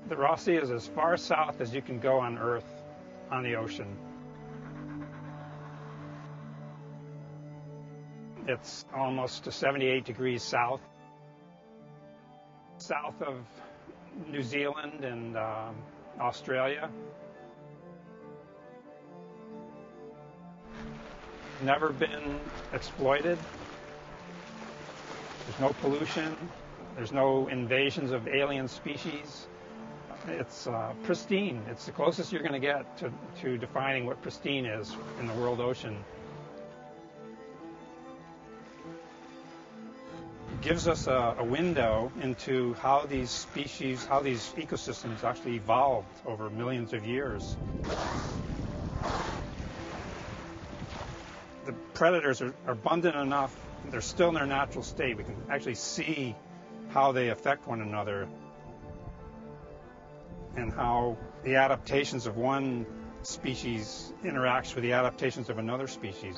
The Ross Sea is as far south as you can go on Earth on the ocean. It's almost to 78 degrees south of New Zealand and Australia. Never been exploited. There's no pollution. There's no invasions of alien species. It's pristine. It's the closest you're going to get to defining what pristine is in the world ocean. It gives us a window into how these species, how these ecosystems actually evolved over millions of years. The predators are abundant enough. They're still in their natural state. We can actually see how they affect one another and how the adaptations of one species interacts with the adaptations of another species.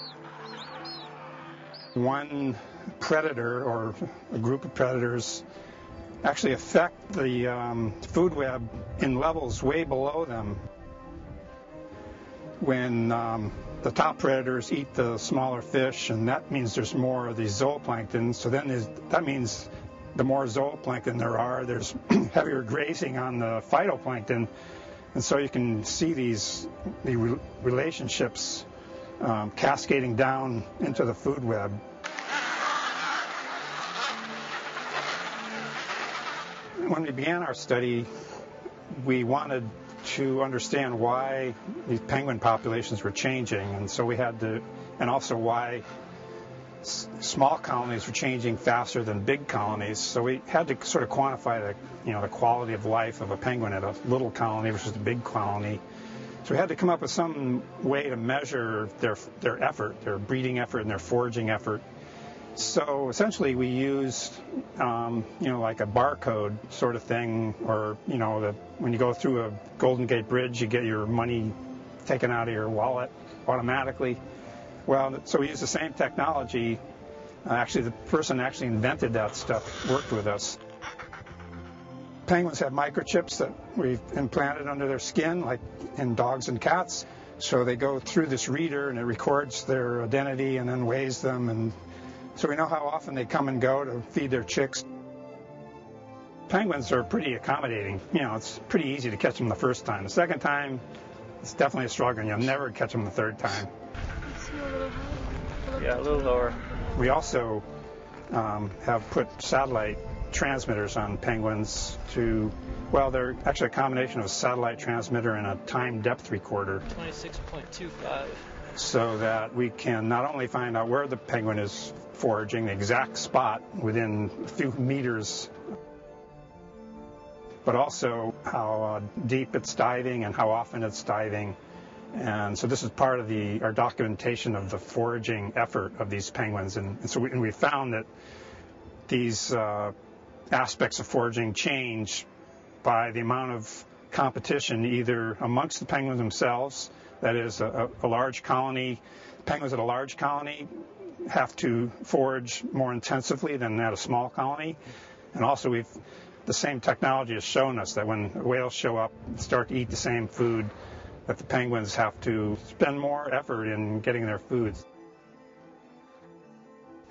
One predator or a group of predators actually affect the food web in levels way below them. When the top predators eat the smaller fish, and that means there's more of the zooplankton, so then that means the more zooplankton there are, there's heavier grazing on the phytoplankton, and so you can see the relationships cascading down into the food web. When we began our study, we wanted to understand why these penguin populations were changing, and so we had to, and also why small colonies were changing faster than big colonies. So we had to sort of quantify the quality of life of a penguin at a little colony versus a big colony. So we had to come up with some way to measure their effort, their breeding effort and their foraging effort. So essentially we used, like a barcode sort of thing, or, when you go through a Golden Gate Bridge, you get your money taken out of your wallet automatically. Well, so we used the same technology. Actually, the person actually invented that stuff worked with us. Penguins have microchips that we've implanted under their skin, like in dogs and cats. So they go through this reader, and it records their identity and then weighs them. And so we know how often they come and go to feed their chicks. Penguins are pretty accommodating. It's pretty easy to catch them the first time. The second time, it's definitely a struggle, and you'll never catch them the third time. Yeah, a little lower. We also have put satellite transmitters on penguins they're actually a combination of a satellite transmitter and a time depth recorder. 26.25. So that we can not only find out where the penguin is foraging, the exact spot within a few meters, but also how deep it's diving and how often it's diving. And so this is part of our documentation of the foraging effort of these penguins. And we found that these aspects of foraging change by the amount of competition either amongst the penguins themselves, that is a large colony. Penguins at a large colony have to forage more intensively than at a small colony. And also the same technology has shown us that when whales show up and start to eat the same food, that the penguins have to spend more effort in getting their foods.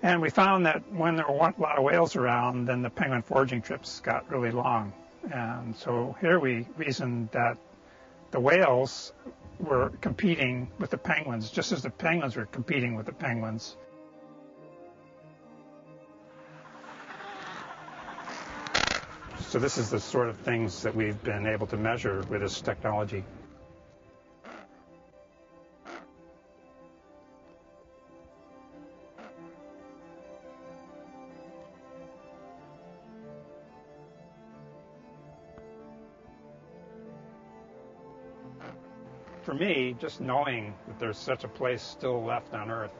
And we found that when there were a lot of whales around, then the penguin foraging trips got really long. And so here we reasoned that the whales were competing with the penguins, just as the penguins were competing with the penguins. So this is the sort of things that we've been able to measure with this technology. For me, just knowing that there's such a place still left on Earth,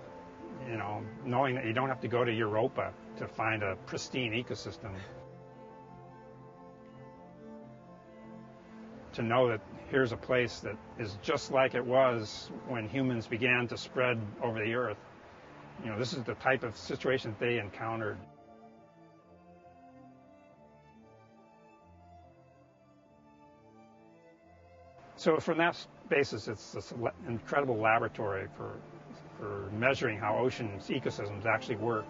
knowing that you don't have to go to Europa to find a pristine ecosystem, to know that here's a place that is just like it was when humans began to spread over the Earth. This is the type of situation they encountered. So from that basis, it's this incredible laboratory for measuring how oceans ecosystems actually work.